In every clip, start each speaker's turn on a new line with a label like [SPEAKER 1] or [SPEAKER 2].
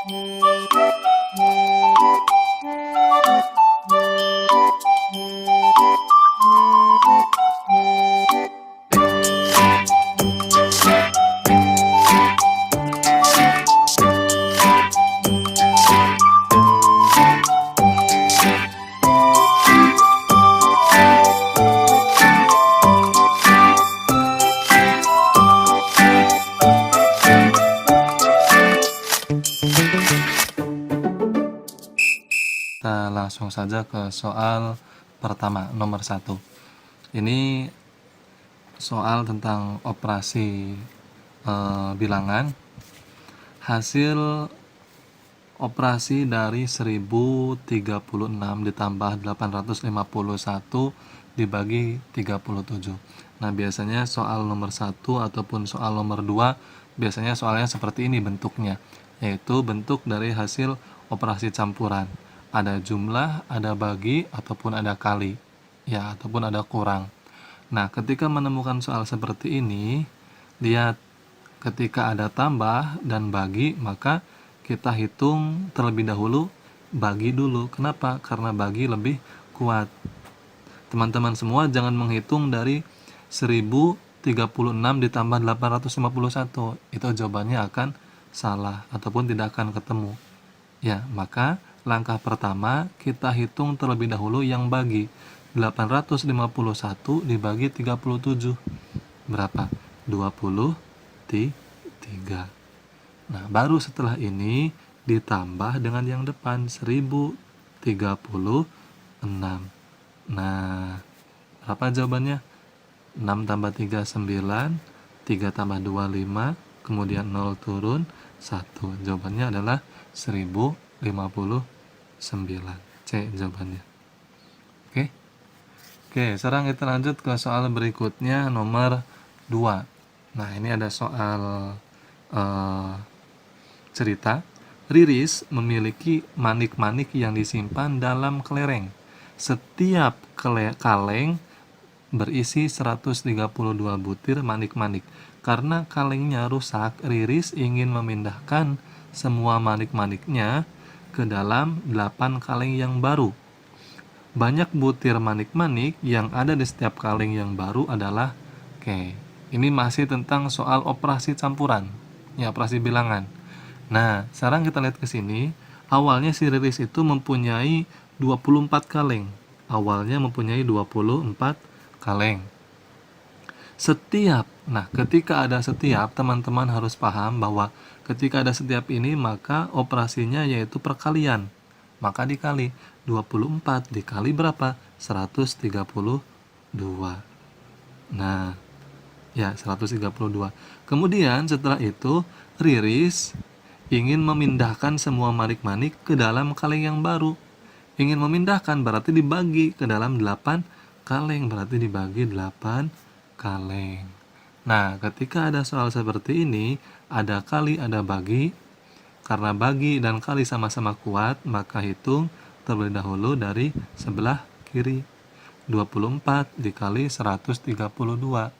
[SPEAKER 1] Kita langsung saja ke soal pertama, nomor 1. Ini soal tentang operasi bilangan. Hasil operasi dari 1036 ditambah 851 dibagi 37. Nah, biasanya soal nomor 1 ataupun soal nomor 2 biasanya soalnya seperti ini bentuknya, yaitu bentuk dari hasil operasi campuran. Ada jumlah, ada bagi, ataupun ada kali, ya, ataupun ada kurang. Nah, ketika menemukan soal seperti ini, lihat ketika ada tambah dan bagi, maka kita hitung terlebih dahulu bagi dulu. Kenapa? Karena bagi lebih kuat. Teman-teman semua jangan menghitung dari 1036 ditambah 851. Itu jawabannya akan salah ataupun tidak akan ketemu. Ya, maka langkah pertama kita hitung terlebih dahulu yang bagi. 851 dibagi 37. Berapa? 23. Nah, baru setelah ini ditambah dengan yang depan 1036. Nah, berapa jawabannya? 6 tambah 3 9, 3 tambah 2 5, kemudian 0 turun 1. Jawabannya adalah 1059. C jawabannya. Oke. Sekarang kita lanjut ke soal berikutnya, nomor 2. Nah, ini ada soal cerita. Riris memiliki manik-manik yang disimpan dalam kelereng. Setiap kaleng berisi 132 butir manik-manik. Karena kalengnya rusak, Riris ingin memindahkan semua manik-maniknya ke dalam 8 kaleng yang baru. Banyak butir manik-manik yang ada di setiap kaleng yang baru adalah ini masih tentang soal operasi campuran, ya, operasi bilangan. Nah, sekarang kita lihat ke sini. Awalnya si Riris itu mempunyai 24 kaleng. Awalnya mempunyai 24 kaleng. Ketika ada setiap, teman-teman harus paham bahwa ketika ada setiap ini, maka operasinya yaitu perkalian. Maka dikali 24 dikali berapa? 132. Nah, ya, 132. Kemudian setelah itu Riris ingin memindahkan semua manik-manik ke dalam kaleng yang baru. Ingin memindahkan berarti dibagi ke dalam 8 kaleng, berarti dibagi 8 kaleng. Nah, ketika ada soal seperti ini, ada kali, ada bagi. Karena bagi dan kali sama-sama kuat, maka hitung terlebih dahulu dari sebelah kiri. 24 dikali 132.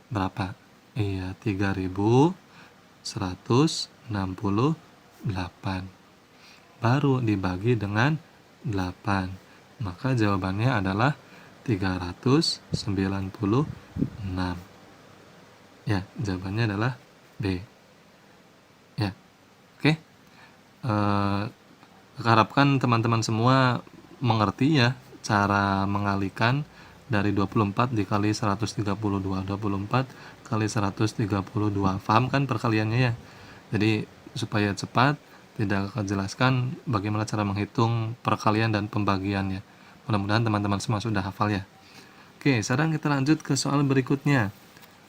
[SPEAKER 1] Berapa? Iya, 3168. Baru dibagi dengan 8. Maka jawabannya adalah 396. Ya, jawabannya adalah B. Ya. Oke. Harapkan teman-teman semua mengerti ya cara mengalihkan dari 24 dikali 132. 24 kali 132. Paham kan perkaliannya ya? Jadi supaya cepat, tidak akan jelaskan bagaimana cara menghitung perkalian dan pembagiannya. Mudah-mudahan teman-teman semua sudah hafal ya. Sekarang kita lanjut ke soal berikutnya.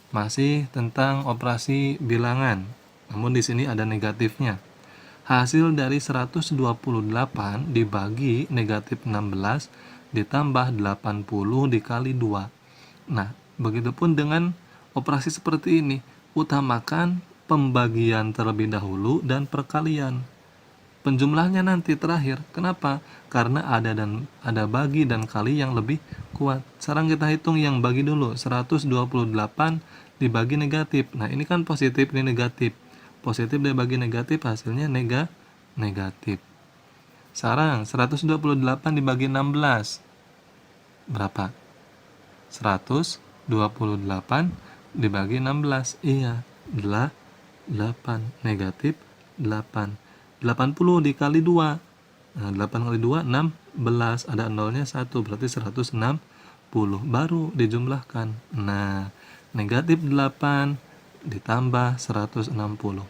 [SPEAKER 1] Masih tentang operasi bilangan. Namun di sini ada negatifnya. Hasil dari 128 dibagi negatif 16 ditambah 80 dikali 2. Nah, begitupun dengan operasi seperti ini. Utamakan pembagian terlebih dahulu dan perkalian. Penjumlahnya nanti terakhir. Kenapa? Karena ada bagi dan kali yang lebih kuat. Sekarang kita hitung yang bagi dulu. 128 dibagi negatif. Nah, ini kan positif, ini negatif. Positif dibagi negatif hasilnya negatif. Sekarang 128 dibagi 16 berapa? 128 dibagi 16, iya 8, negatif 8. 80 dikali 2, nah 8 kali 2 16, ada nolnya 1, berarti 160, baru dijumlahkan. Nah, negatif 8 ditambah 160.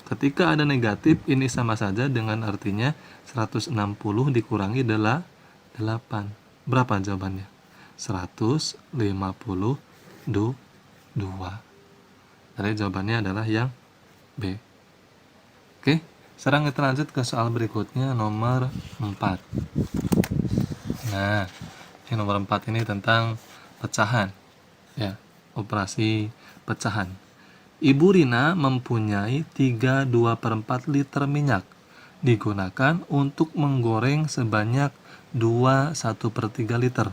[SPEAKER 1] Ketika ada negatif, ini sama saja dengan artinya 160 dikurangi 8. Berapa jawabannya? 152. Jadi jawabannya adalah yang B. Oke, sekarang kita lanjut ke soal berikutnya, nomor 4. Nah, yang nomor 4 ini tentang pecahan. Ya, operasi pecahan. Ibu Rina mempunyai 3/2/4 liter minyak digunakan untuk menggoreng sebanyak 2/1/3 liter.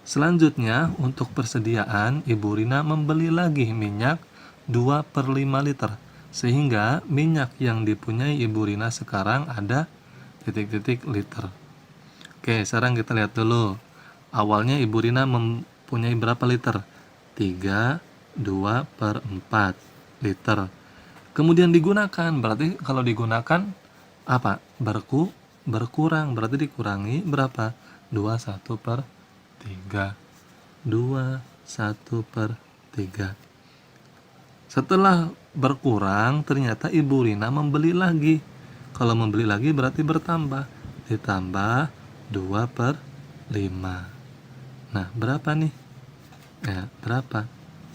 [SPEAKER 1] Selanjutnya, untuk persediaan, Ibu Rina membeli lagi minyak 2/5 liter, sehingga minyak yang dipunyai Ibu Rina sekarang ada ... liter. Oke, sekarang kita lihat dulu. Awalnya Ibu Rina mempunyai berapa liter? 3/2/4 liter. Kemudian digunakan, berarti kalau digunakan apa? Berkurang, berarti dikurangi berapa? 2/1/3. 2/1/3. Setelah berkurang, ternyata Ibu Rina membeli lagi. Kalau membeli lagi berarti bertambah. Ditambah 2/5. Nah, berapa nih? Ya, berapa?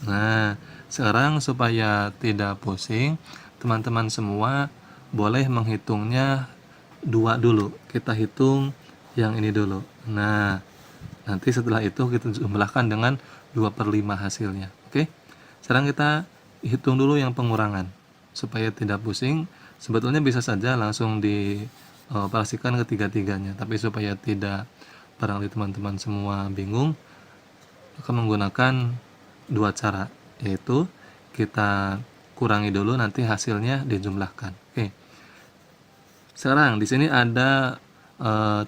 [SPEAKER 1] Nah, sekarang supaya tidak pusing, teman-teman semua boleh menghitungnya 2 dulu. Kita hitung yang ini dulu. Nah, nanti setelah itu kita jumlahkan dengan 2/5 hasilnya. Oke? Sekarang kita hitung dulu yang pengurangan. Supaya tidak pusing, sebetulnya bisa saja langsung dioperasikan ketiga-tiganya. Tapi supaya tidak barangkali teman-teman semua bingung, akan menggunakan 2 cara, yaitu kita kurangi dulu, nanti hasilnya dijumlahkan. Oke. Sekarang di sini ada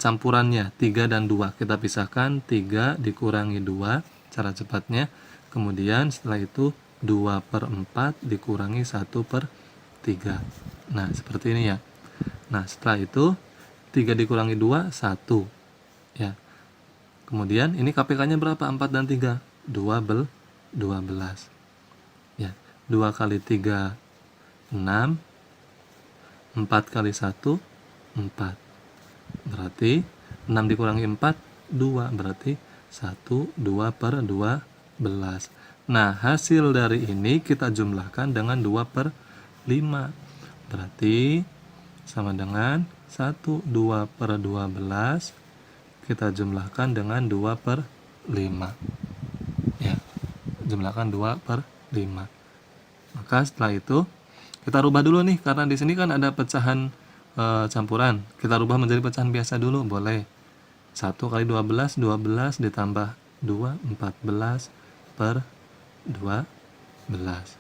[SPEAKER 1] campurannya 3 dan 2. Kita pisahkan, 3 dikurangi 2 cara cepatnya. Kemudian setelah itu 2/4 dikurangi 1/3. Nah, seperti ini ya. Nah, setelah itu 3 dikurangi 2, 1. Ya. Kemudian ini KPK-nya berapa? 4 dan 3. 12. Ya. 2 kali 3, 6. 4 kali 1, 4. Berarti 6 dikurangi 4, 2. Berarti 1, 2/12. Nah, hasil dari ini kita jumlahkan dengan 2/5. Berarti sama dengan 1, 2/12. Kita jumlahkan dengan 2/5. Ya, jumlahkan 2/5. Maka setelah itu kita rubah dulu nih, karena di sini kan ada pecahan campuran. Kita rubah menjadi pecahan biasa dulu, boleh. 1 kali 12, 12 ditambah 2, 14/12.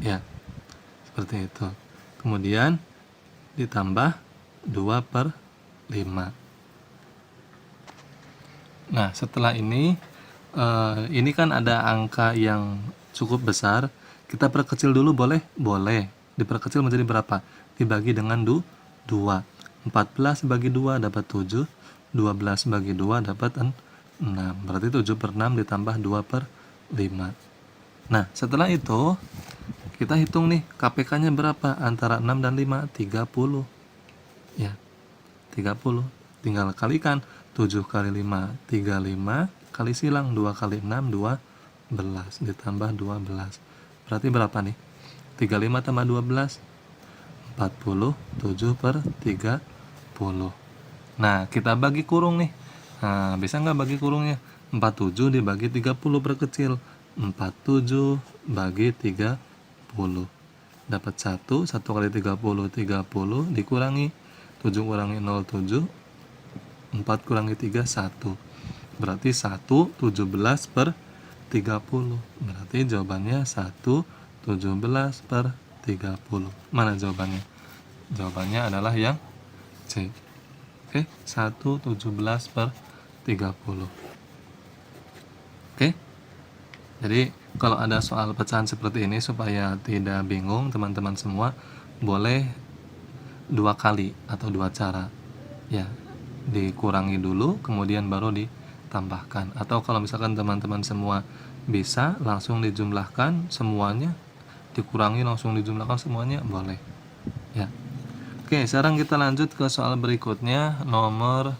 [SPEAKER 1] Ya, seperti itu. Kemudian ditambah 2/5. Nah, setelah ini kan ada angka yang cukup besar. Kita perkecil dulu, boleh? Boleh. Diperkecil menjadi berapa? Dibagi dengan 2. 14 bagi 2 dapat 7. 12 bagi 2 dapat 6. Berarti 7/6 ditambah 2/5. Nah, setelah itu kita hitung nih KPK-nya berapa antara 6 dan 5? 30. Ya, 30. Tinggal kalikan. 7 kali 5, 35. Kali silang, 2 kali 6, 12. Ditambah 12. Berarti berapa nih? 35 tambah 12, 40. 7/30. Nah, kita bagi kurung nih. Nah, bisa nggak bagi kurungnya? 47 dibagi 30 perkecil. 47 bagi 30. Dapat 1. 1 kali 30, 30. Dikurangi 7 kurangi 0, 7. 4 kurangi 3, 1. Berarti 1/17/30. Berarti jawabannya 1/17/30. Mana jawabannya? Jawabannya adalah yang C. Oke, 1/17/30. Oke. Jadi kalau ada soal pecahan seperti ini, supaya tidak bingung teman-teman semua, boleh 2 kali atau 2 cara. Ya, dikurangi dulu kemudian baru ditambahkan. Atau kalau misalkan teman-teman semua bisa langsung dijumlahkan semuanya, dikurangi langsung dijumlahkan semuanya, boleh. Ya. Oke, sekarang kita lanjut ke soal berikutnya, nomor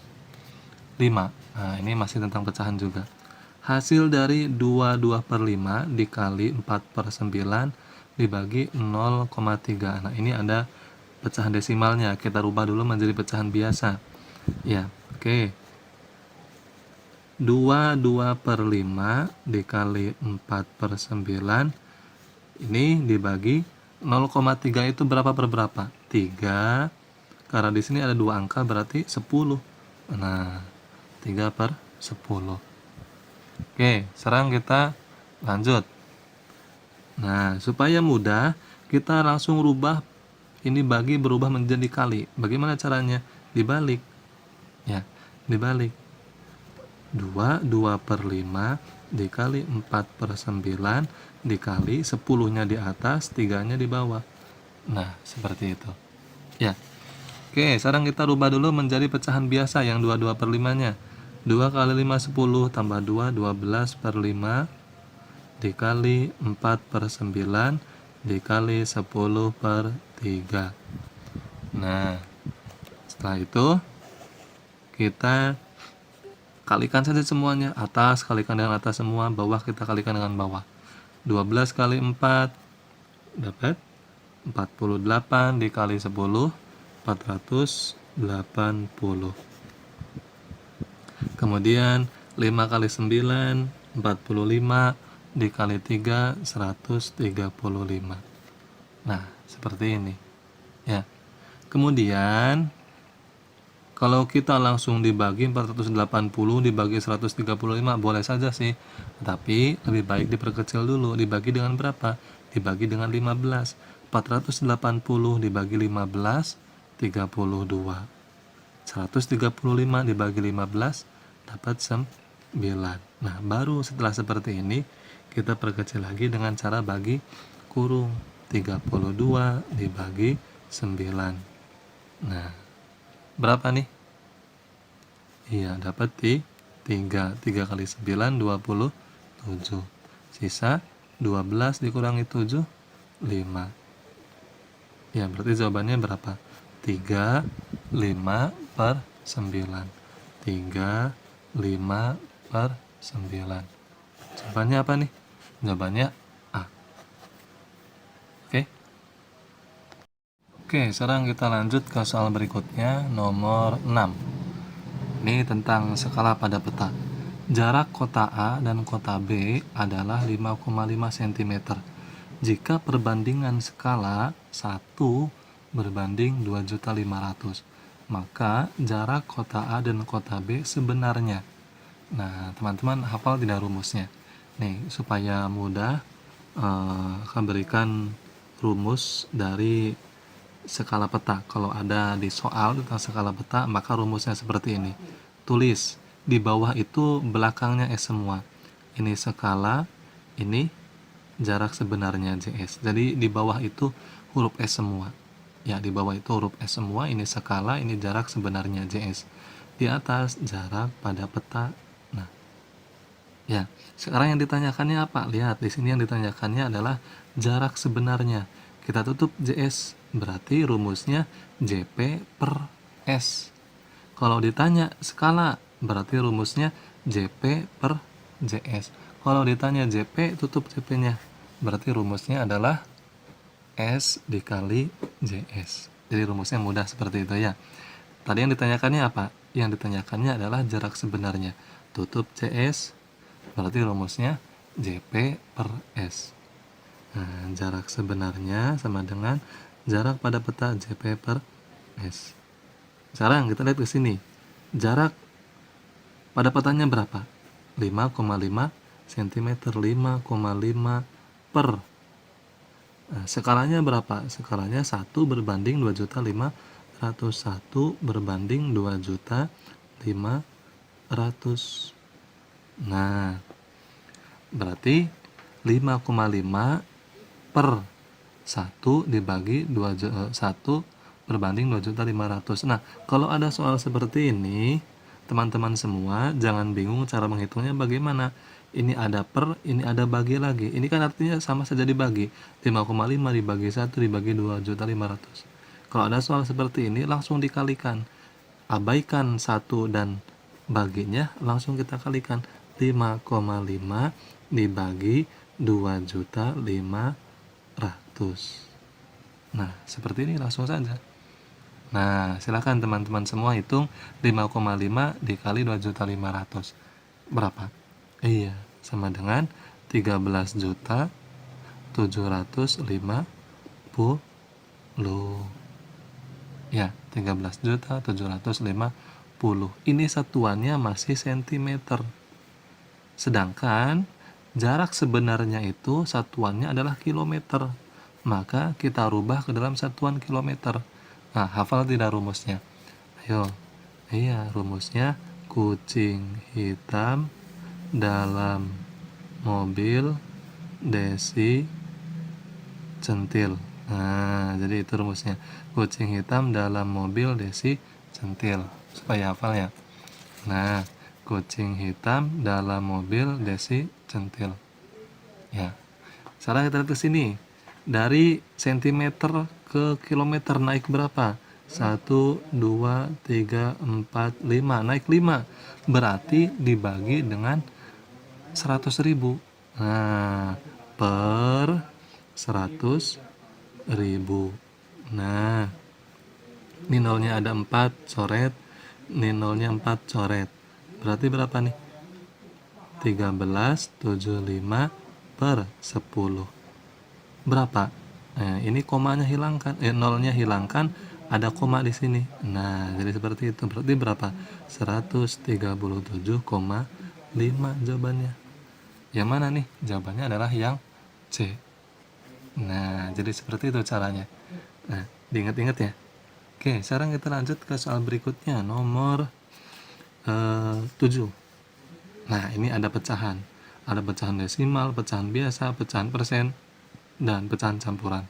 [SPEAKER 1] 5. Nah, ini masih tentang pecahan juga. Hasil dari 22/5 dikali 4/9 dibagi 0,3. Nah, ini ada pecahan desimalnya. Kita rubah dulu menjadi pecahan biasa. Ya, oke. 22/5 dikali 4/9 ini dibagi 0,3 itu berapa per berapa? 3. Karena di sini ada 2 angka berarti 10. Nah, 3/10. Oke, sekarang kita lanjut. Nah, supaya mudah, kita langsung rubah ini berubah menjadi kali. Bagaimana caranya? Dibalik. Ya, dibalik. 2/5 dikali 4/9 dikali 10-nya di atas, 3-nya di bawah. Nah, seperti itu. Ya. Oke, sekarang kita rubah dulu menjadi pecahan biasa yang 22/5-nya. 2 kali 5 10 tambah 2 12/5 dikali 4/9 dikali 10/3. Nah, setelah itu kita kalikan saja semuanya. Atas kalikan dengan atas semua, bawah kita kalikan dengan bawah. 12 kali 4 dapat 48 dikali 10 480. Kemudian 5 kali 9 45 dikali 3 135. Nah, seperti ini. Ya. Kemudian kalau kita langsung dibagi 480 dibagi 135 boleh saja sih. Tapi lebih baik diperkecil dulu. Dibagi dengan berapa? Dibagi dengan 15. 480 dibagi 15 32. 135 dibagi 15 dapat 9. Nah, baru setelah seperti ini kita perkecil lagi dengan cara bagi kurung. 32 dibagi 9. Nah, berapa nih? Iya, dapat 3. 3 kali 9 27. Sisa 12 dikurangi 7 5. Ya, berarti jawabannya berapa? 3 5/9. 3 5/9. Jawabannya apa nih? Jawabannya A. Oke. Oke, sekarang kita lanjut ke soal berikutnya, nomor 6. Ini tentang skala pada peta. Jarak kota A dan kota B adalah 5,5 cm. Jika perbandingan skala 1 berbanding 2.500.000, maka jarak kota A dan kota B sebenarnya. Nah, teman-teman hafal tidak rumusnya? Nih, supaya mudah, akan berikan rumus dari skala peta. Kalau ada di soal tentang skala peta, maka rumusnya seperti ini. Tulis di bawah itu belakangnya S semua. Ini skala, ini jarak sebenarnya JS. Jadi di bawah itu huruf S semua. Ya, di bawah itu huruf S semua, ini skala, ini jarak sebenarnya JS. Di atas jarak pada peta. Nah, ya, sekarang yang ditanyakannya apa? Lihat, di sini yang ditanyakannya adalah jarak sebenarnya. Kita tutup JS, berarti rumusnya JP per S. Kalau ditanya skala, berarti rumusnya JP per JS. Kalau ditanya JP, tutup JP-nya. Berarti rumusnya adalah S dikali JS. Jadi rumusnya mudah seperti itu ya. Tadi yang ditanyakannya apa? Yang ditanyakannya adalah jarak sebenarnya. Tutup JS, berarti rumusnya JP per S. Nah, jarak sebenarnya sama dengan jarak pada peta JP per S. Sekarang kita lihat ke sini. Jarak pada petanya berapa? 5,5 cm. 5,5 per Nah, skalanya berapa? Skalanya 1 berbanding 2.500.000. 1 berbanding 2.500.000. Nah, berarti 5,5 per 1 dibagi 1 berbanding 2.500.000. Nah, kalau ada soal seperti ini, teman-teman semua jangan bingung cara menghitungnya bagaimana. Ini ada per, ini ada bagi lagi. Ini kan artinya sama saja dibagi. 5,5 dibagi 1 dibagi 2.500.000. Kalau ada soal seperti ini, langsung dikalikan. Abaikan 1 dan baginya, langsung kita kalikan. 5,5 dibagi 2.500.000. Nah, seperti ini langsung saja. Nah, silakan teman-teman semua hitung 5,5 dikali 2.500.000. Berapa? Iya, sama dengan 13.750.000. Ya, 13.750.000. Ini satuannya masih sentimeter. Sedangkan jarak sebenarnya itu satuannya adalah kilometer. Maka kita rubah ke dalam satuan kilometer. Nah, hafal tidak rumusnya? Ayo. Iya, rumusnya kucing hitam dalam mobil Desi centil. Nah, jadi itu rumusnya. Kucing hitam dalam mobil Desi centil. Supaya hafal ya. Nah, kucing hitam dalam mobil Desi centil. Ya. Sekarang kita lihat ke sini. Dari sentimeter ke kilometer naik berapa? 1, 2, 3, 4, 5. Naik 5. Berarti dibagi dengan 100.000. Nah, per 100.000. Nah, ini nolnya ada 4 coret. Ini nolnya 4 coret. Berarti berapa nih? 1375 per 10. Berapa? Nah, ini komanya hilangkan, nolnya hilangkan, ada koma di sini. Nah, jadi seperti itu. Berarti berapa? 137,5 jawabannya. Yang mana nih? Jawabannya adalah yang C. Nah, jadi seperti itu caranya. Nah, diingat-ingat ya. Oke, sekarang kita lanjut ke soal berikutnya, nomor 7. Nah, ini ada pecahan. Ada pecahan desimal, pecahan biasa, pecahan persen, dan pecahan campuran.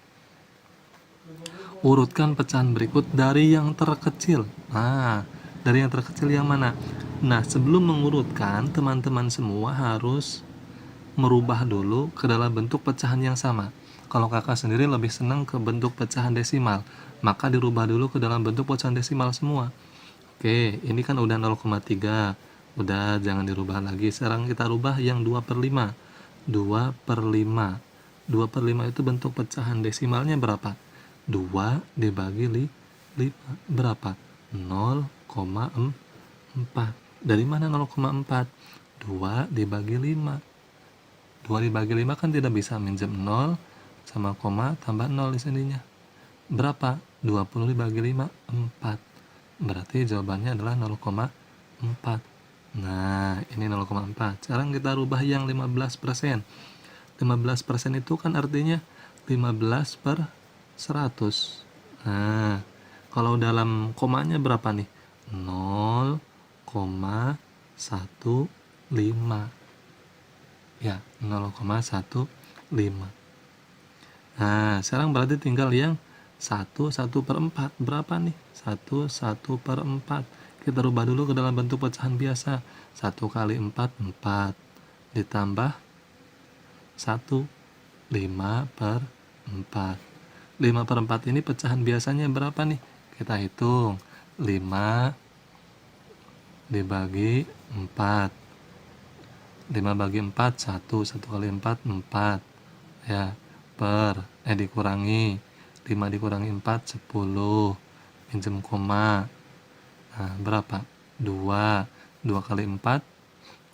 [SPEAKER 1] Urutkan pecahan berikut dari yang terkecil. Nah, dari yang terkecil yang mana? Nah, sebelum mengurutkan, teman-teman semua harus merubah dulu ke dalam bentuk pecahan yang sama. Kalau kakak sendiri lebih senang ke bentuk pecahan desimal, maka dirubah dulu ke dalam bentuk pecahan desimal semua. Oke, ini kan udah 0,3. Udah, jangan dirubah lagi. Sekarang kita rubah yang 2/5. 2/5. 2/5 itu bentuk pecahan desimalnya berapa? 2 dibagi 5. Berapa? 0,4. Dari mana 0,4? 2 dibagi 5. 2 dibagi 5 kan tidak bisa minjem 0 sama koma tambah 0 di sininya. Berapa? 20 dibagi 5, 4. Berarti jawabannya adalah 0,4. Nah, ini 0,4. Sekarang kita rubah yang 15%. 15% itu kan artinya 15 per 100. Nah, kalau dalam komanya berapa nih? 0,15. Ya, 0,15. Nah, sekarang berarti tinggal yang 1/4. Berapa nih? 1/4. Kita rubah dulu ke dalam bentuk pecahan biasa. 1 kali 4, 4. Ditambah 1, 5/4. 5/4 ini pecahan biasanya berapa nih? Kita hitung. 5 dibagi 4. 5 bagi 4, 1. 1 kali 4, 4. Ya, dikurangi. 5 dikurangi 4, 10. Pinjam koma. Nah, berapa? 2. 2 kali 4,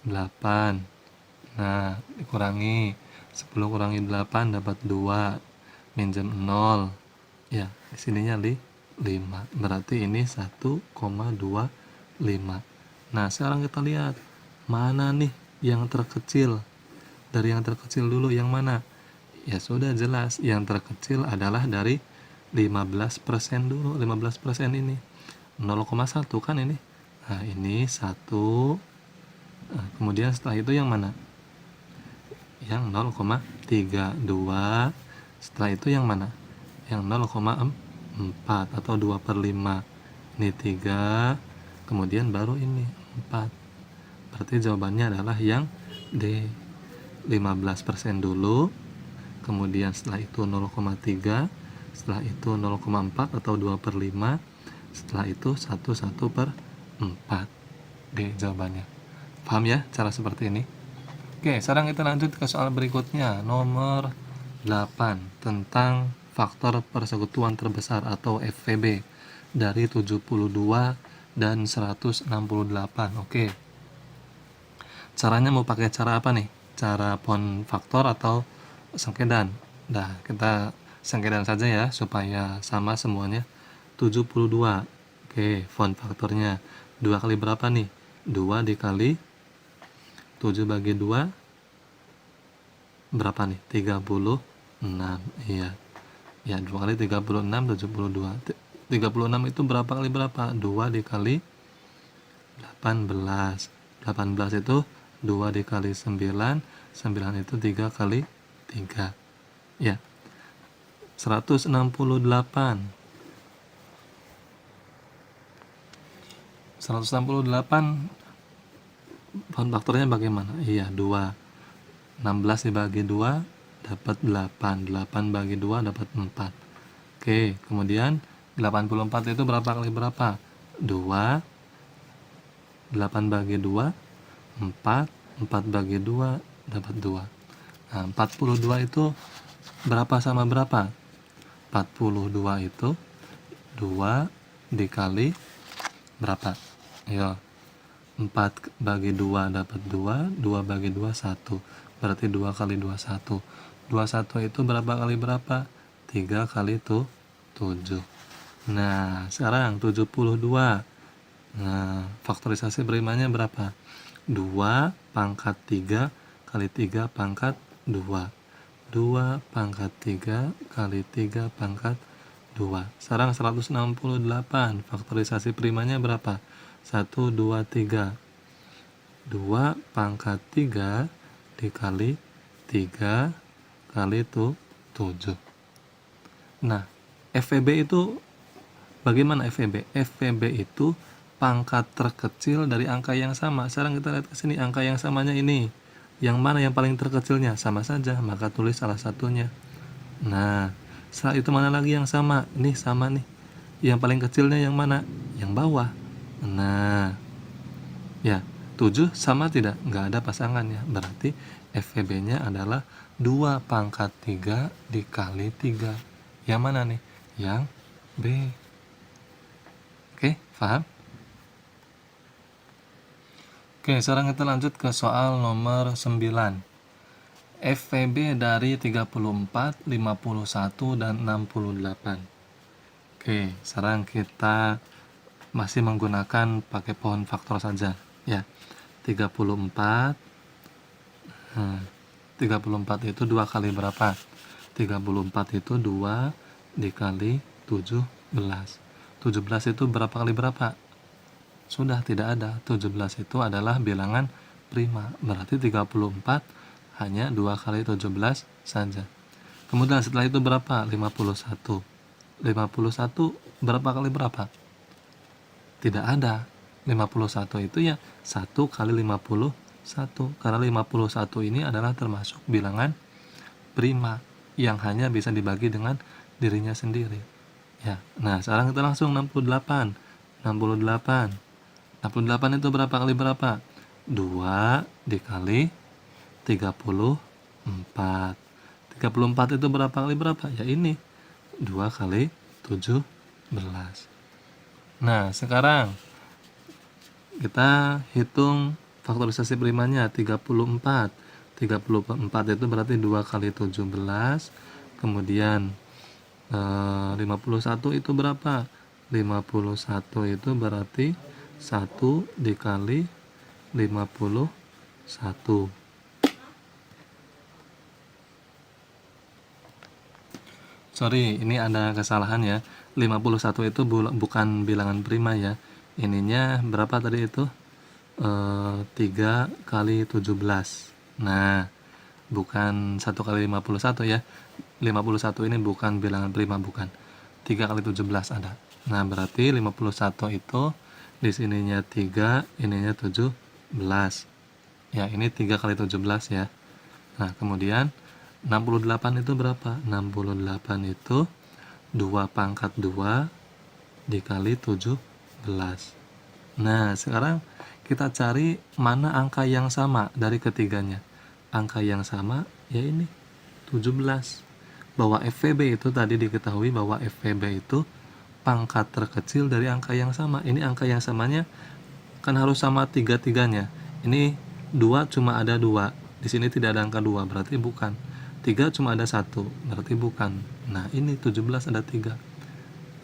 [SPEAKER 1] 8. Nah, dikurangi. 10 kurangi 8 dapat 2. Minjem 0. Ya, di sininya 5. Berarti ini 1,25. Nah, sekarang kita lihat mana nih yang terkecil. Dari yang terkecil dulu yang mana? Ya sudah jelas, yang terkecil adalah dari 15% dulu. 15% ini 0,1 kan ini. Nah, ini 1. Nah, kemudian setelah itu yang mana? Yang 0,32. Setelah itu yang mana? Yang 0,4 atau 2/5. Ini 3. Kemudian baru ini 4. Berarti jawabannya adalah yang D. 15% dulu. Kemudian setelah itu 0,3. Setelah itu 0,4 atau 2/5. Setelah itu 1/4. D jawabannya. Paham ya cara seperti ini? Oke, sekarang kita lanjut ke soal berikutnya, nomor 8, tentang faktor persekutuan terbesar atau FVB dari 72 dan 168. Oke. Caranya mau pakai cara apa nih? Cara pohon faktor atau sengkedan? Nah, kita sengkedan saja ya supaya sama semuanya. 72. Oke, font faktornya 2 kali berapa nih? 2 dikali 7 bagi 2 berapa nih? 36. Iya. Ya, 2 kali 36 72. 36 itu berapa kali berapa? 2 dikali 18. 18 itu 2 dikali 9. 9 itu 3 kali 3. Ya. 168. 168 font faktornya bagaimana? Iya, 2. 16 dibagi 2 dapat 8. 8 bagi 2 dapat 4. Oke, kemudian 84 itu berapa kali berapa? 2. 8 bagi 2 4. 4 bagi 2 dapat 2. Nah, 42 itu berapa sama berapa? 42 itu 2 dikali berapa? Ayo. 4 bagi 2 dapat 2, 2 bagi 2 1. Berarti 2 kali 2 1. 21 itu berapa kali berapa? 3 kali itu 7. Nah, sekarang 72. Nah, faktorisasi berimanya berapa? 2 pangkat 3 kali 3 pangkat 2. 2 pangkat 3 kali 3 pangkat 2. Sekarang 168. Faktorisasi primanya berapa? 1, 2, 3. 2 pangkat 3 dikali 3 kali itu 7. Nah, FVB itu bagaimana FVB? FVB itu pangkat terkecil dari angka yang sama. Sekarang kita lihat ke sini, angka yang samanya ini. Yang mana yang paling terkecilnya? Sama saja, maka tulis salah satunya. Nah, setelah itu mana lagi yang sama? Ini sama nih. Yang paling kecilnya yang mana? Yang bawah. Nah, ya, 7 sama tidak? Nggak ada pasangannya. Berarti FVB-nya adalah 2 pangkat 3 dikali 3. Yang mana nih? Yang B. Oke, paham? Oke, sekarang kita lanjut ke soal nomor 9. FVB dari 34, 51, dan 68. Oke, sekarang kita masih menggunakan pakai pohon faktor saja. Ya, 34. 34 itu 2 kali berapa? 34 itu 2 dikali 17. 17 itu berapa kali berapa? Sudah tidak ada. 17 itu adalah bilangan prima. Berarti 34 hanya 2 kali 17 saja. Kemudian setelah itu berapa? 51. 51 berapa kali berapa? Tidak ada. 51 itu ya 1 kali 51. Karena 51 ini adalah termasuk bilangan prima yang hanya bisa dibagi dengan dirinya sendiri. Ya. Nah, sekarang kita langsung 68. 68 itu berapa kali berapa? 2 dikali 34. 34 itu berapa kali berapa? Ya ini, 2 kali 17. Nah, sekarang kita hitung faktorisasi primanya. 34. 34 itu berarti 2 kali 17. Kemudian 51 itu berapa? 51 itu berarti 1 dikali 51. Sorry, ini ada kesalahan ya. 51 itu bukan bilangan prima ya. Ininya berapa tadi itu? 3 kali 17. Nah, bukan 1 kali 51 ya. 51 ini bukan bilangan prima, bukan. 3 kali 17 ada. Nah, berarti 51 itu di sininya 3, ininya 17. Ya, ini 3 kali 17 ya. Nah, kemudian 68 itu berapa? 68 itu 2 pangkat 2 dikali 17. Nah, sekarang kita cari mana angka yang sama dari ketiganya. Angka yang sama ya ini, 17. Bahwa FVB itu tadi diketahui bahwa FVB itu pangkat terkecil dari angka yang sama. Ini angka yang samanya kan harus sama tiga-tiganya. Ini 2 cuma ada 2. Di sini tidak ada angka 2, berarti bukan. 3 cuma ada 1, berarti bukan. Nah, ini 17 ada 3.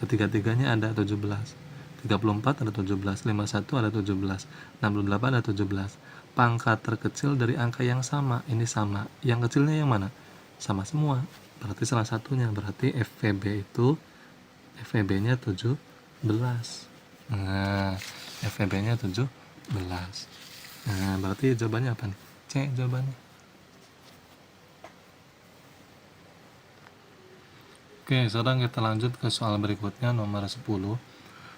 [SPEAKER 1] Ketiga-tiganya ada 17. 34 ada 17, 51 ada 17, 68 ada 17. Pangkat terkecil dari angka yang sama, ini sama. Yang kecilnya yang mana? Sama semua. Berarti salah satunya, berarti FVB-nya 17. Nah, FVB-nya 17. Nah, berarti jawabannya apa nih? C jawabannya. Oke, sekarang kita lanjut ke soal berikutnya, nomor 10.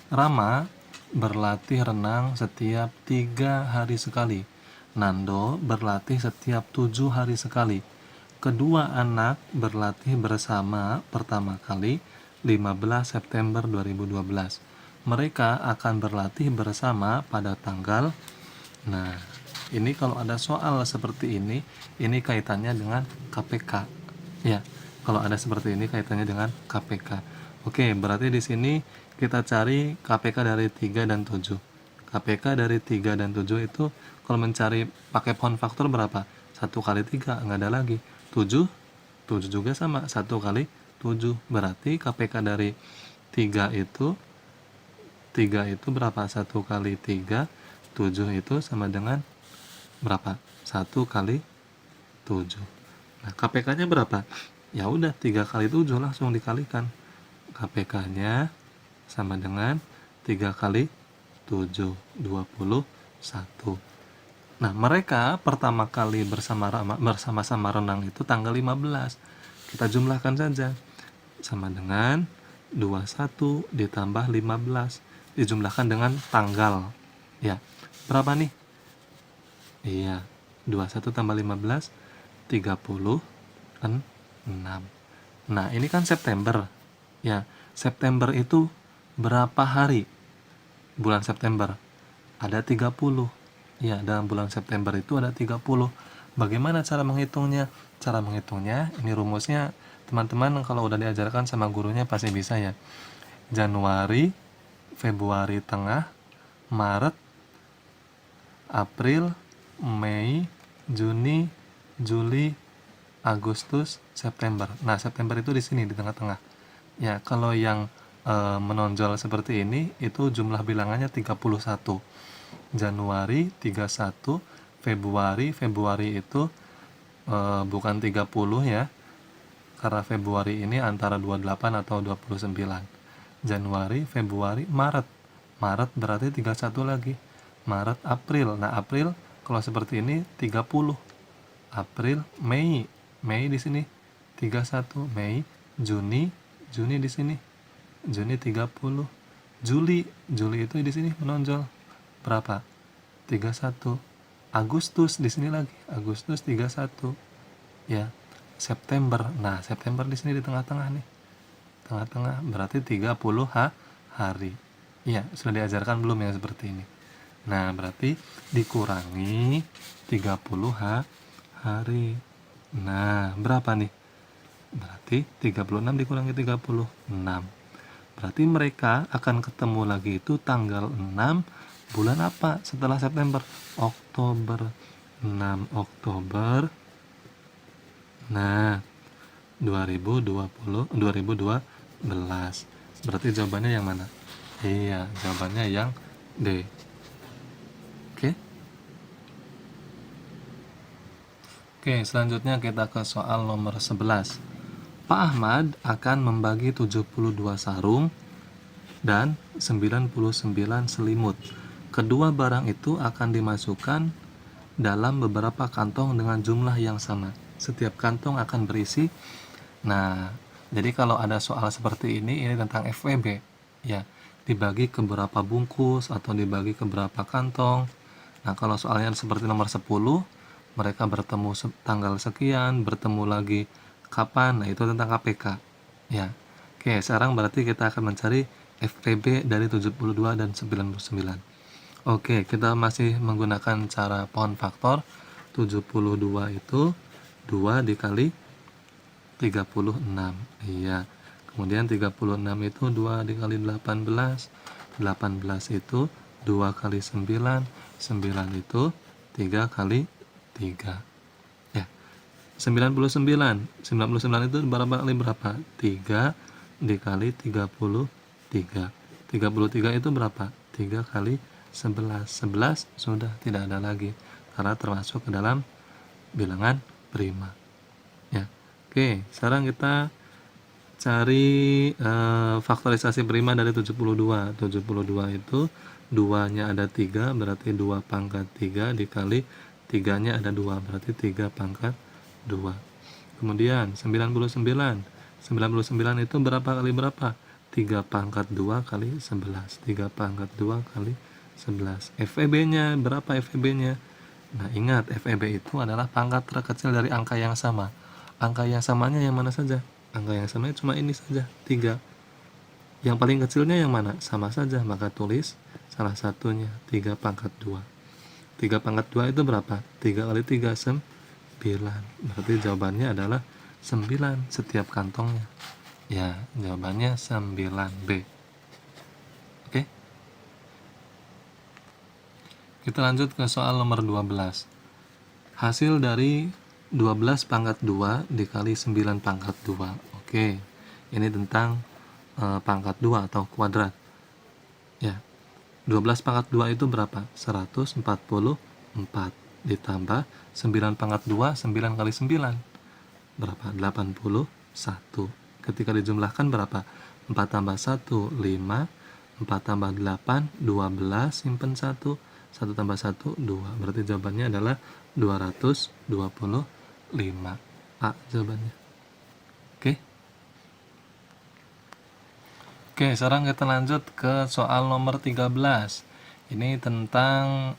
[SPEAKER 1] Rama berlatih renang setiap 3 hari sekali. Nando berlatih setiap 7 hari sekali. Kedua anak berlatih bersama pertama kali 15 September 2012. Mereka akan berlatih bersama pada tanggal. Nah, ini kalau ada soal seperti ini kaitannya dengan KPK. Ya, kalau ada seperti ini kaitannya dengan KPK. Oke, berarti di sini kita cari KPK dari 3 dan 7. KPK dari 3 dan 7 itu kalau mencari pakai pound faktor berapa? 1 kali 3, nggak ada lagi. 7 juga sama, 1 kali 7. Berarti KPK dari 3 itu berapa? 1 kali 3, 7 itu sama dengan berapa? 1 kali 7. Nah, KPK-nya berapa? Ya udah 3 kali 7 langsung dikalikan. KPK-nya sama dengan 3 kali 7, 21. Nah, mereka pertama kali bersama-sama renang itu tanggal 15. Kita jumlahkan saja. Sama dengan 21 ditambah 15. Dijumlahkan dengan tanggal. Ya, berapa nih? Iya, 21 tambah 15, 36. Nah, ini kan September. Ya, September itu berapa hari? Bulan September ada 30. Ya, dalam bulan September itu ada 30. Bagaimana cara menghitungnya? Cara menghitungnya, ini rumusnya teman-teman kalau udah diajarkan sama gurunya pasti bisa ya. Januari, Februari tengah, Maret, April, Mei, Juni, Juli, Agustus, September. Nah, September itu di sini di tengah-tengah. Ya, kalau yang menonjol seperti ini itu jumlah bilangannya 31. Januari 31, Februari itu bukan 30 ya. Karena Februari ini antara 28 atau 29. Januari, Februari, Maret. Maret berarti 31 lagi. Maret, April. Nah, April kalau seperti ini 30. April, Mei. Mei di sini 31. Mei, Juni di sini. Juni 30. Juli itu di sini menonjol. Berapa? 31. Agustus di sini lagi. Agustus 31. Ya. September. Nah, September di sini di tengah-tengah nih. Tengah-tengah berarti 30 hari. Iya, sudah diajarkan belum yang seperti ini? Nah, berarti dikurangi 30 hari. Nah, berapa nih? Berarti 36 dikurangi 36. Berarti mereka akan ketemu lagi itu tanggal 6 bulan apa setelah September? Oktober. 6 Oktober. Nah, 2012. Berarti jawabannya yang mana? Iya, jawabannya yang D. Oke. Oke, selanjutnya kita ke soal nomor 11. Pak Ahmad akan membagi 72 sarung dan 99 selimut. Kedua barang itu akan dimasukkan dalam beberapa kantong dengan jumlah yang sama. Setiap kantong akan berisi. Nah, jadi kalau ada soal seperti ini tentang FWB, ya, dibagi ke berapa bungkus atau dibagi ke berapa kantong. Nah, kalau soalnya seperti nomor 10, mereka bertemu tanggal sekian, bertemu lagi kapan. Nah, itu tentang KPK. Ya. Oke, sekarang berarti kita akan mencari FPB dari 72 dan 99. Oke, kita masih menggunakan cara pohon faktor. 72 itu 2 dikali 36. Iya. Kemudian 36 itu 2 dikali 18. 18 itu 2 kali 9. 9 itu 3 kali 3. Ya. 99. 99 itu berapa kali berapa? 3 dikali 33. 33 itu berapa? 3 kali 11. 11 sudah tidak ada lagi karena termasuk ke dalam bilangan prima. Ya. Oke, sekarang kita cari faktorisasi prima dari 72. 72 itu 2-nya ada 3, berarti 2 pangkat 3 dikali 3-nya ada 2, berarti 3 pangkat 2. Kemudian 99. 99 itu berapa kali berapa? 3 pangkat 2 kali 11. 3 pangkat 2 kali 11. FEB-nya berapa FEB-nya? Nah, ingat FEB itu adalah pangkat terkecil dari angka yang sama. Angka yang samanya yang mana saja? Angka yang samanya cuma ini saja, 3. Yang paling kecilnya yang mana? Sama saja, maka tulis salah satunya 3 pangkat 2. 3 pangkat 2 itu berapa? 3 kali 3, 9. Berarti jawabannya adalah 9 setiap kantongnya. Ya, jawabannya 9B. Oke. Kita lanjut ke soal nomor 12. Hasil dari 12 pangkat 2 dikali 9 pangkat 2. Oke. Ini tentang pangkat 2 atau kuadrat. Ya. 12 pangkat 2 itu berapa? 144 ditambah 9 pangkat 2, 9 kali 9 berapa? 81. Ketika dijumlahkan berapa? 4 tambah 1, 5. 4 tambah 8, 12. Simpen 1. 1 tambah 1, 2. Berarti jawabannya adalah 225. A jawabannya. Oke. Oke, sekarang kita lanjut ke soal nomor 13. Ini tentang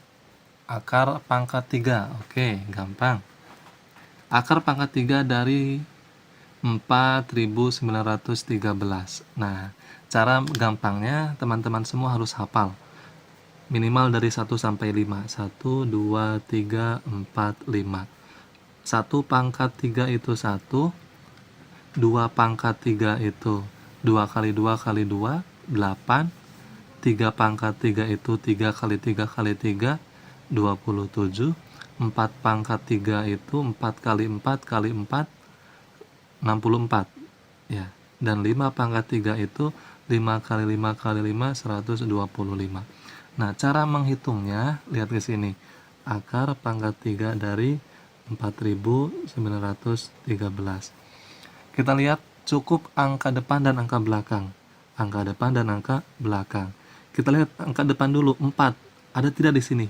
[SPEAKER 1] akar pangkat 3. Oke, gampang. Akar pangkat 3 dari 4913. Nah, cara gampangnya teman-teman semua harus hafal. Minimal dari 1 sampai 5. 1, 2, 3, 4, 5. 1 pangkat 3 itu 1. 2 pangkat 3 itu 2 kali 2 kali 2, 8. 3 pangkat 3 itu 3 kali 3 kali 3, 27. 4 pangkat 3 itu 4 kali 4 kali 4, 64. Ya. Dan 5 pangkat 3 itu 5 kali 5 kali 5, 125. Nah, cara menghitungnya, lihat ke sini. Akar pangkat 3 dari 4913. Kita lihat cukup angka depan dan angka belakang. Angka depan dan angka belakang. Kita lihat angka depan dulu, 4. Ada tidak di sini?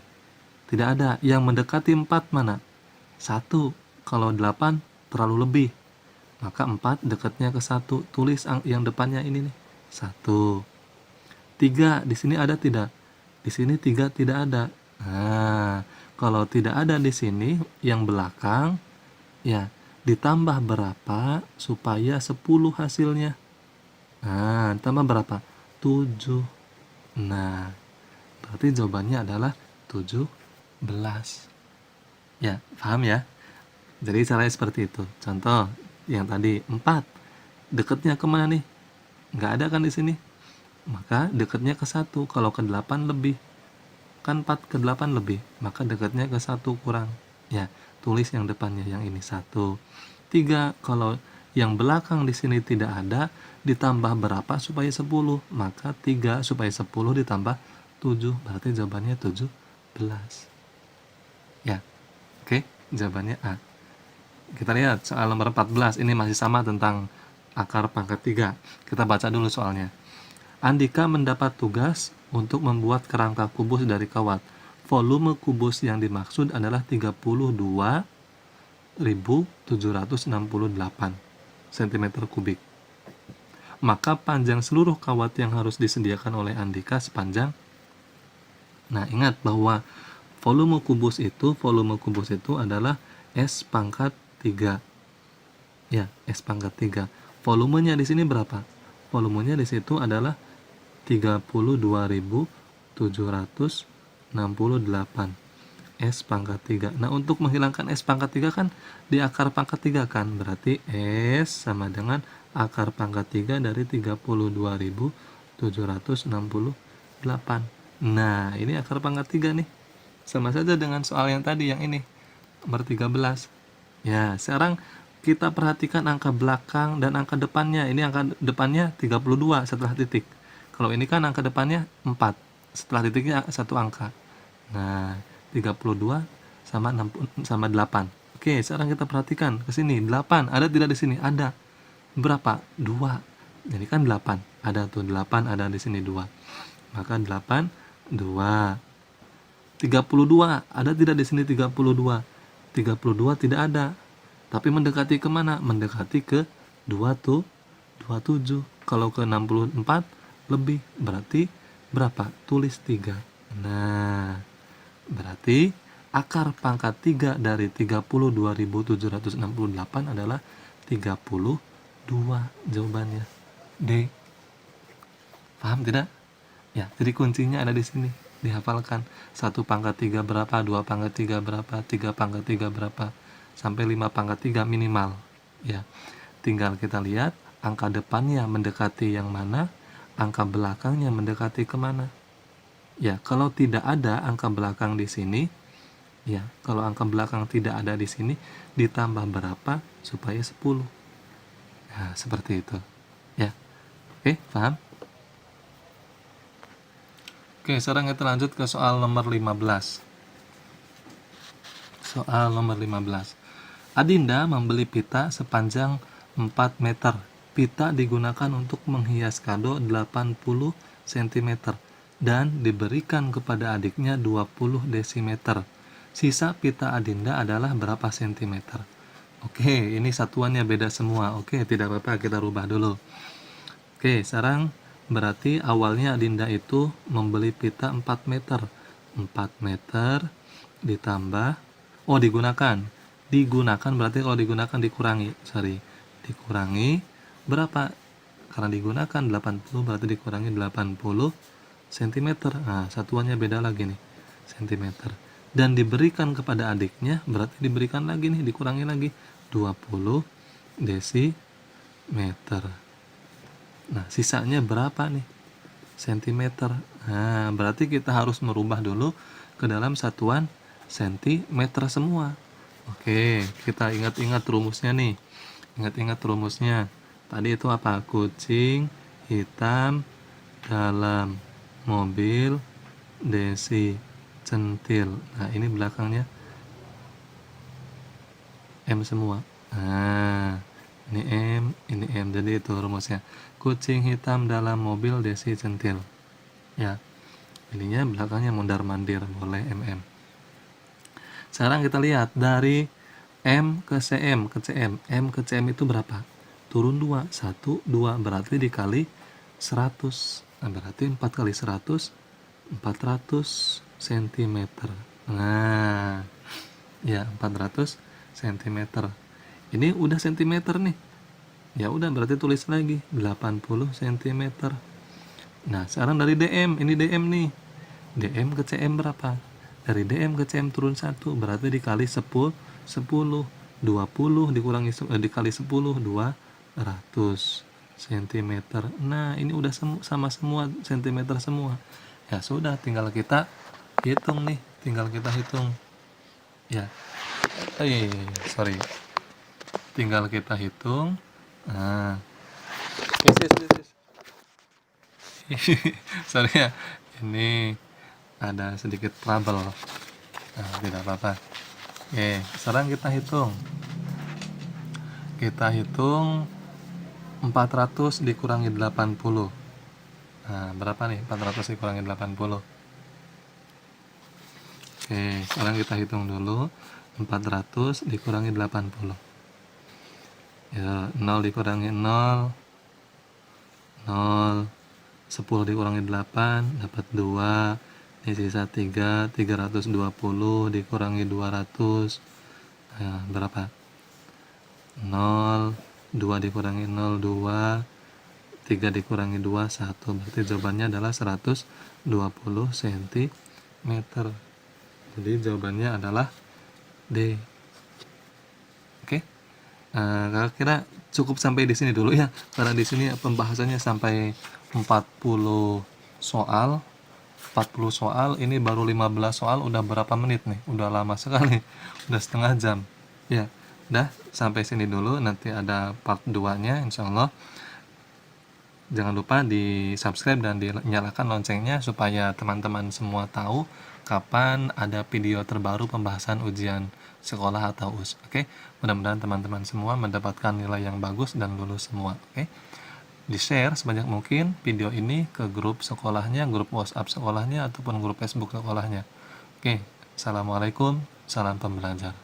[SPEAKER 1] Tidak ada. Yang mendekati 4 mana? 1. Kalau 8 terlalu lebih, maka 4 dekatnya ke 1. Tulis yang depannya ini nih. 1. 3 di sini ada tidak? Di sini 3 tidak ada. Nah, kalau tidak ada di sini yang belakang, ya, ditambah berapa supaya 10 hasilnya? Nah, tambah berapa? 7. Nah, berarti jawabannya adalah 17. Ya, paham ya? Jadi caranya seperti itu. Contoh yang tadi 4. Dekatnya kemana nih? Nggak ada kan di sini? Maka dekatnya ke 1. Kalau ke 8 lebih. Kan 4 ke 8 lebih. Maka dekatnya ke 1 kurang. Ya, tulis yang depannya yang ini 1. 3. Kalau yang belakang di sini tidak ada, ditambah berapa supaya 10? Maka 3 supaya 10 ditambah 7. Berarti jawabannya 17. Ya. Oke, jawabannya A. Kita lihat soal nomor 14. Ini masih sama tentang akar pangkat 3. Kita baca dulu soalnya. Andika mendapat tugas untuk membuat kerangka kubus dari kawat. Volume kubus yang dimaksud adalah 32.768 cm kubik. Maka panjang seluruh kawat yang harus disediakan oleh Andika sepanjang. Nah, ingat bahwa volume kubus itu adalah S pangkat 3. Ya, S pangkat 3. Volumenya di sini berapa? Volumenya di situ adalah 32.768 S pangkat 3. Nah, untuk menghilangkan S pangkat 3 kan di akar pangkat 3 kan, berarti S sama dengan akar pangkat 3 dari 32.768. Nah, ini akar pangkat 3 nih, sama saja dengan soal yang tadi yang ini, nomor 13. Ya, sekarang kita perhatikan angka belakang dan angka depannya. Ini angka depannya 32 setelah titik. Kalau ini kan angka depannya 4. Setelah titiknya satu angka. Nah, 32 sama 8. Oke, sekarang kita perhatikan ke sini. 8 ada tidak di sini? Ada. Berapa? 2. Jadi kan 8. Ada tuh 8 ada di sini 2. Maka 8 2. 32 ada tidak di sini? 32 tidak ada, tapi mendekati kemana? Mendekati ke 27. Kalau ke 64 lebih, berarti berapa? Tulis 3. Nah, berarti akar pangkat 3 dari 32.768 adalah 32. Jawabannya D. Paham tidak? Ya, jadi kuncinya ada di sini. Dihafalkan 1 pangkat 3 berapa, 2 pangkat 3 berapa, 3 pangkat 3 berapa, sampai 5 pangkat 3 minimal. Ya, tinggal kita lihat angka depannya mendekati yang mana, angka belakangnya mendekati kemana. Ya, kalau tidak ada angka belakang di sini, ya, kalau angka belakang tidak ada di sini, ditambah berapa supaya 10. Nah, seperti itu. Ya, oke, paham? Oke, sekarang kita lanjut ke soal nomor 15. Soal nomor 15. Adinda membeli pita sepanjang 4 meter. Pita digunakan untuk menghias kado 80 cm dan diberikan kepada adiknya 20 desimeter. Sisa pita Adinda adalah berapa sentimeter? Oke, ini satuannya beda semua. Oke, tidak apa-apa, kita rubah dulu. Oke, sekarang berarti awalnya Adinda itu membeli pita 4 meter. 4 meter ditambah, digunakan berarti kalau digunakan dikurangi. Dikurangi berapa? Karena digunakan 80 berarti dikurangi 80 cm. Nah, satuannya beda lagi nih, cm. Dan diberikan kepada adiknya berarti diberikan lagi nih, dikurangi lagi 20 desimeter. Nah, sisanya berapa nih? Sentimeter. Nah, berarti kita harus merubah dulu ke dalam satuan sentimeter semua. Oke, kita ingat-ingat rumusnya nih. Ingat-ingat rumusnya. Tadi itu apa? Kucing hitam dalam mobil desi centil. Nah, ini belakangnya M semua. Nah, ini M, ini M. Jadi itu rumusnya. Kucing hitam dalam mobil desi centil. Ya, ininya belakangnya mondar-mandir, boleh MM. Sekarang kita lihat dari M ke CM ke CM. M ke CM itu berapa? Turun 2, 1, 2, berarti dikali 100. Nah, berarti 4 kali 100, 400 cm. Nah, ya 400 cm. Ini udah centimeter nih. Ya udah, berarti tulis lagi 80 cm. Nah, sekarang dari DM, ini DM nih. DM ke CM berapa? Dari DM ke CM turun 1, berarti dikali 10, 20 dikali 10, 200 cm. Nah, ini udah sama semua cm semua. Ya sudah, tinggal kita hitung nih, Ya. Tinggal kita hitung. Nah, sorry ya, ini ada sedikit trouble. Nah, tidak apa-apa. Oke, sekarang kita hitung 400 dikurangi 80. Nah, berapa nih 400 dikurangi 80? Oke, sekarang kita hitung dulu. 400 dikurangi 80. Ya, 0 dikurangi 0, 0. 10 dikurangi 8, dapat 2. Ini sisa 3, 320 dikurangi 200. Nah, berapa? 0, 2 dikurangi 0, 2. 3 dikurangi 2, 1. Berarti jawabannya adalah 120 cm. Jadi jawabannya adalah D. Oke. Kakak kira cukup sampai di sini dulu ya, karena di sini pembahasannya sampai 40 soal. 40 soal, ini baru 15 soal, udah berapa menit nih? Udah lama sekali, udah setengah jam. Ya, udah sampai sini dulu, nanti ada part 2-nya insyaallah. Jangan lupa di subscribe dan dinyalakan loncengnya supaya teman-teman semua tahu kapan ada video terbaru pembahasan ujian sekolah atau US. Oke, mudah-mudahan teman-teman semua mendapatkan nilai yang bagus dan lulus semua. Oke, di-share sebanyak mungkin video ini ke grup sekolahnya, grup WhatsApp sekolahnya, ataupun grup Facebook sekolahnya. Oke, assalamualaikum, salam pembelajar.